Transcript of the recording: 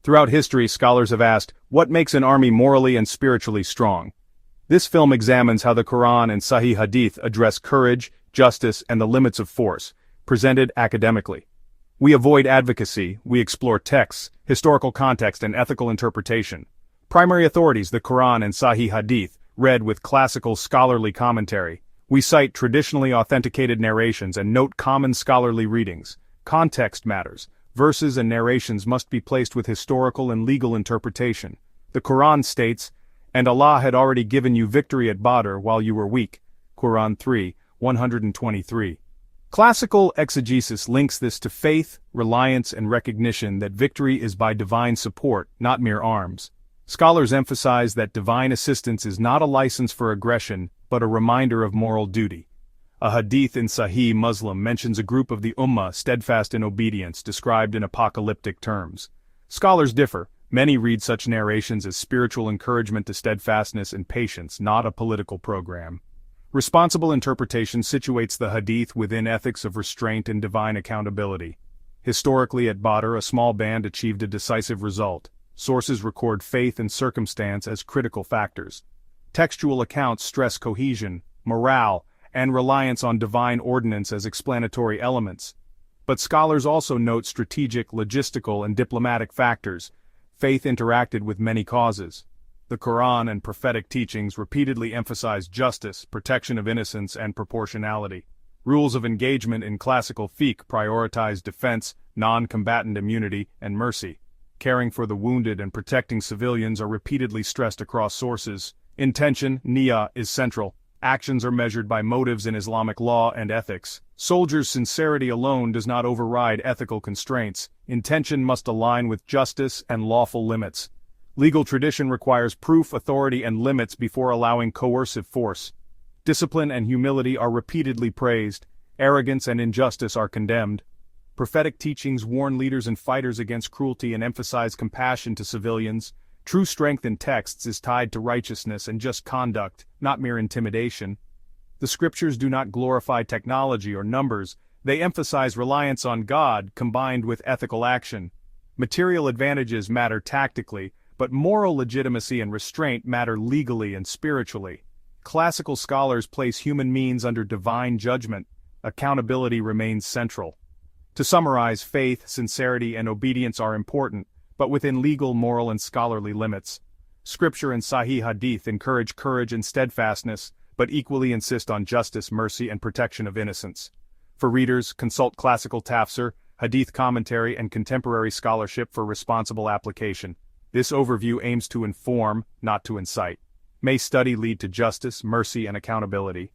Throughout history, scholars have asked, what makes an army morally and spiritually strong? This film examines how the Quran and Sahih Hadith address courage, justice, and the limits of force, presented academically. We avoid advocacy, we explore texts, historical context, and ethical interpretation. Primary authorities, the Quran and Sahih Hadith, read with classical scholarly commentary. We cite traditionally authenticated narrations and note common scholarly readings. Context matters. Verses and narrations must be placed with historical and legal interpretation. The Quran states, "And Allah had already given you victory at Badr while you were weak." Quran 3, 123. Classical exegesis links this to faith, reliance, and recognition that victory is by divine support, not mere arms. Scholars emphasize that divine assistance is not a license for aggression, but a reminder of moral duty. A hadith in Sahih Muslim mentions a group of the Ummah steadfast in obedience, described in apocalyptic terms. Scholars differ. Many read such narrations as spiritual encouragement to steadfastness and patience, not a political program. Responsible interpretation situates the hadith within ethics of restraint and divine accountability. Historically at Badr, a small band achieved a decisive result. Sources record faith and circumstance as critical factors. Textual accounts stress cohesion, morale, and reliance on divine ordinance as explanatory elements. But scholars also note strategic, logistical, and diplomatic factors. Faith interacted with many causes. The Quran and prophetic teachings repeatedly emphasize justice, protection of innocence, and proportionality. Rules of engagement in classical fiqh prioritize defense, non-combatant immunity, and mercy. Caring for the wounded and protecting civilians are repeatedly stressed across sources. Intention, niyyah, is central. Actions are measured by motives in Islamic law and ethics. Soldiers' sincerity alone does not override ethical constraints. Intention must align with justice and lawful limits. Legal tradition requires proof, authority, and limits before allowing coercive force. Discipline and humility are repeatedly praised. Arrogance and injustice are condemned. Prophetic teachings warn leaders and fighters against cruelty and emphasize compassion to civilians. True strength in texts is tied to righteousness and just conduct, not mere intimidation. The scriptures do not glorify technology or numbers, they emphasize reliance on God combined with ethical action. Material advantages matter tactically, but moral legitimacy and restraint matter legally and spiritually. Classical scholars place human means under divine judgment. Accountability remains central. To summarize, faith, sincerity, and obedience are important, but within legal, moral, and scholarly limits. Scripture and Sahih Hadith encourage courage and steadfastness, but equally insist on justice, mercy, and protection of innocence. For readers, consult classical tafsir, Hadith commentary, and contemporary scholarship for responsible application. This overview aims to inform, not to incite. May study lead to justice, mercy, and accountability.